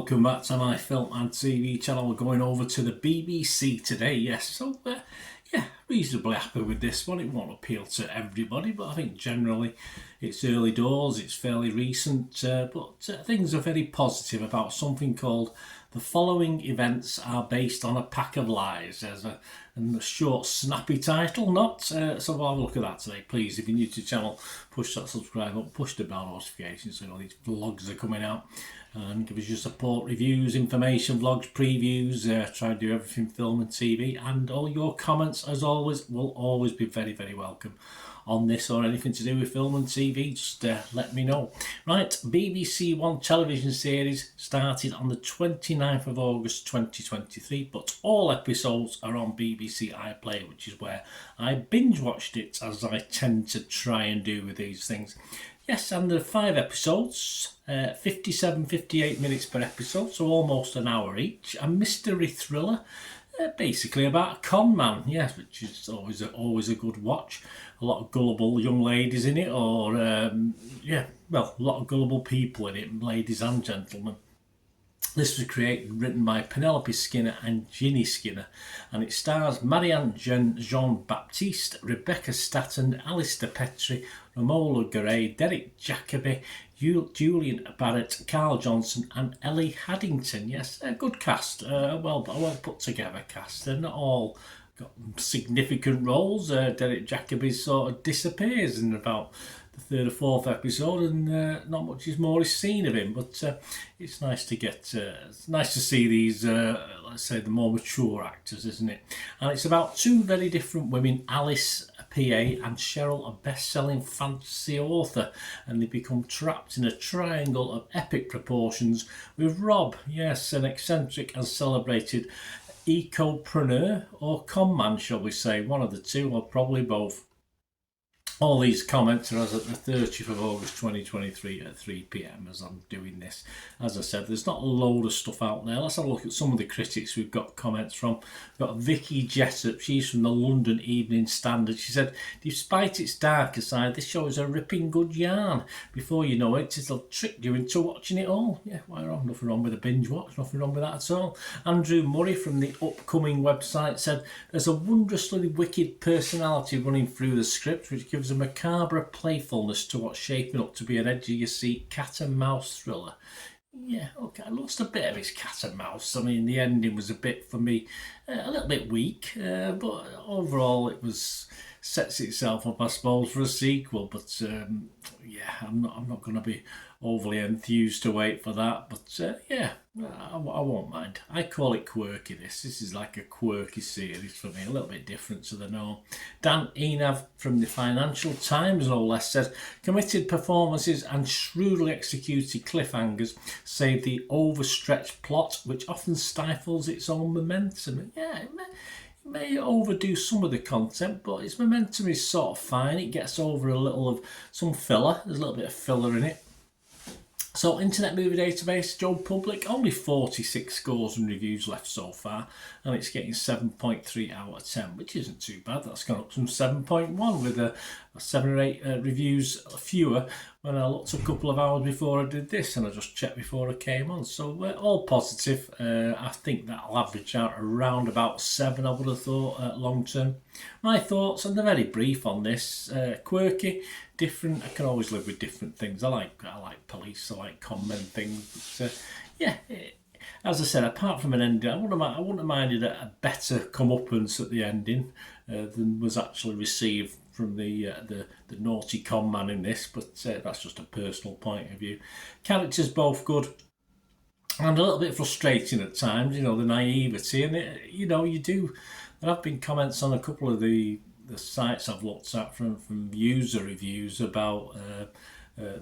welcome back to my film and TV channel. We're going over to the BBC today, yes. So, yeah, reasonably happy with this one. It won't appeal to everybody, but I think generally it's early doors, it's fairly recent, but things are very positive about something called "The following events are based on a pack of lies." There's a short, snappy title, not? So we'll have a look at that today. Please, if you're new to the channel, push that subscribe button, push the bell notification so you know these vlogs are coming out. And give us your support, reviews, information, vlogs, previews, try and do everything film and TV, and all your comments, as always, will always be very, very welcome on this or anything to do with film and TV. Just let me know. Right, BBC One television series started on the 29th of August 2023, but all episodes are on BBC iPlayer, which is where I binge watched it, as I tend to try and do with these things. Yes, and there are 5 episodes, 58 minutes per episode, so almost an hour each. A mystery thriller, basically about a con man, yes, which is always a good watch. A lot of gullible young ladies in it, or, a lot of gullible people in it, ladies and gentlemen. This was created and written by Penelope Skinner and Ginny Skinner, and it stars Marianne Jean-Baptiste, Rebecca Statten, Alistair Petrie, Romola Garay, Derek Jacobi, Julian Barrett, Carl Johnson and Ellie Haddington. Yes, a good cast, well put together cast. They're not all got significant roles. Derek Jacobi sort of disappears in about the 3rd or 4th episode, and not much more is seen of him, but it's nice to get it's nice to see these let's say the more mature actors, isn't it? And it's about 2 very different women, Alice, a PA, and Cheryl, a best-selling fantasy author, and they become trapped in a triangle of epic proportions with Rob, yes, an eccentric and celebrated ecopreneur, or con man, shall we say, one of the two, or probably both. All these comments are as at the 30th of August 2023 at 3 PM as I'm doing this. As I said, there's not a load of stuff out there. Let's have a look at some of the critics we've got comments from. We've got Vicky Jessup, she's from the London Evening Standard. She said, despite its darker side, this show is a ripping good yarn. Before you know it, it'll trick you into watching it all. Yeah, why wrong? Nothing wrong with a binge watch, nothing wrong with that at all. Andrew Murray from the Upcoming website said, there's a wondrously wicked personality running through the script, which gives a macabre playfulness to what's shaping up to be an edge-of-your-seat cat and mouse thriller. Yeah, okay, I lost a bit of his cat and mouse. I mean, the ending was a bit, for me, a little bit weak, but overall it sets itself up, I suppose, for a sequel. But yeah, I'm not going to be overly enthused to wait for that. But yeah, I won't mind. I call it quirky. This is like a quirky series for me, a little bit different to the norm. Dan Enav from the Financial Times, no less, says committed performances and shrewdly executed cliffhangers save the overstretched plot, which often stifles its own momentum. Yeah, it may overdo some of the content, but its momentum is sort of fine. It gets over a little of some filler. There's a little bit of filler in it. So, Internet Movie Database, Joe Public, only 46 scores and reviews left so far, and it's getting 7.3 out of 10, which isn't too bad. That's gone up from 7.1 with a 7 or 8 reviews fewer when I looked a couple of hours before I did this, and I just checked before I came on. So, all positive. I think that'll average out around about 7, I would have thought, long term. My thoughts, and they're very brief on this. Quirky, different. I can always live with different things. I like police, I like con men things. But, yeah, as I said, apart from an ending, I wouldn't have minded a better comeuppance at the ending than was actually received from the naughty con man in this. But that's just a personal point of view. Characters both good, and a little bit frustrating at times. You know, the naivety, and you do. There have been comments on a couple of the sites I've looked at from user reviews about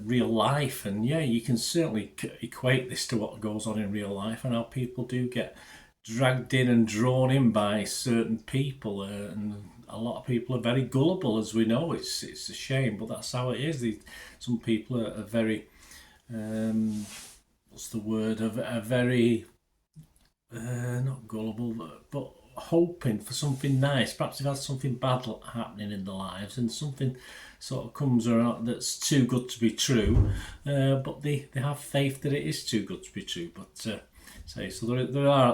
real life, and yeah, you can certainly equate this to what goes on in real life and how people do get dragged in and drawn in by certain people, and a lot of people are very gullible, as we know. It's a shame, but that's how it is. Some people are very what's the word? Are very not gullible, but hoping for something nice. Perhaps they've had something bad happening in their lives, and something sort of comes around that's too good to be true, but they have faith that it is too good to be true. But So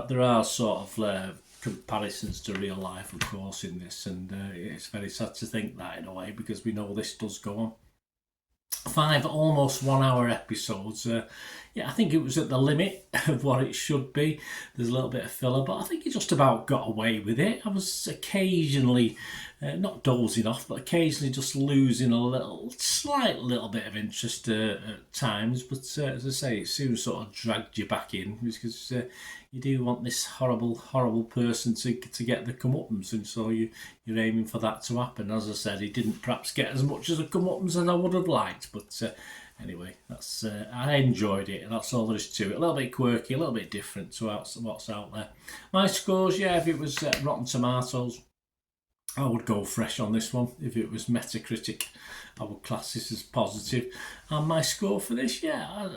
there are sort of comparisons to real life, of course, in this, and it's very sad to think that in a way, because we know this does go on. 5 almost 1 hour episodes. Yeah, I think it was at the limit of what it should be. There's a little bit of filler, but I think it just about got away with it. I was occasionally, not dozing off, but occasionally just losing a slight little bit of interest at times. But as I say, it soon sort of dragged you back in, because you do want this horrible person to get the comeuppance, and so you're aiming for that to happen. As I said, he didn't perhaps get as much as a comeuppance as I would have liked, but anyway, that's I enjoyed it, and that's all there is to it. A little bit quirky, a little bit different to what's out there. My scores, yeah, if it was Rotten Tomatoes, I would go fresh on this one. If it was Metacritic, I would class this as positive. And my score for this, yeah,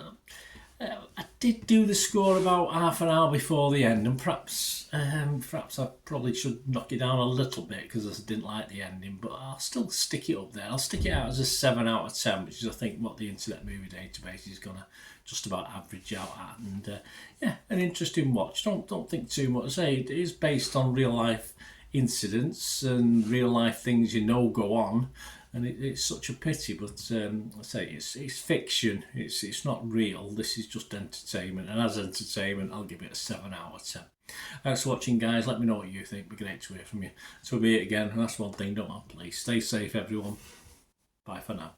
I did do the score about half an hour before the end, and perhaps I probably should knock it down a little bit because I didn't like the ending, but I'll still stick it up there. I'll stick it out as a 7 out of 10, which is, I think, what the Internet Movie Database is going to just about average out at. And yeah, an interesting watch. Don't think too much. I say it is based on real life incidents and real life things go on, and it's such a pity, but I say it's fiction, it's not real. This is just entertainment, and as entertainment, I'll give it a 7 out of 10. Thanks for watching, guys. Let me know what you think. We're great to hear from you. So be it again, and that's one thing, don't I? Please stay safe, everyone. Bye for now.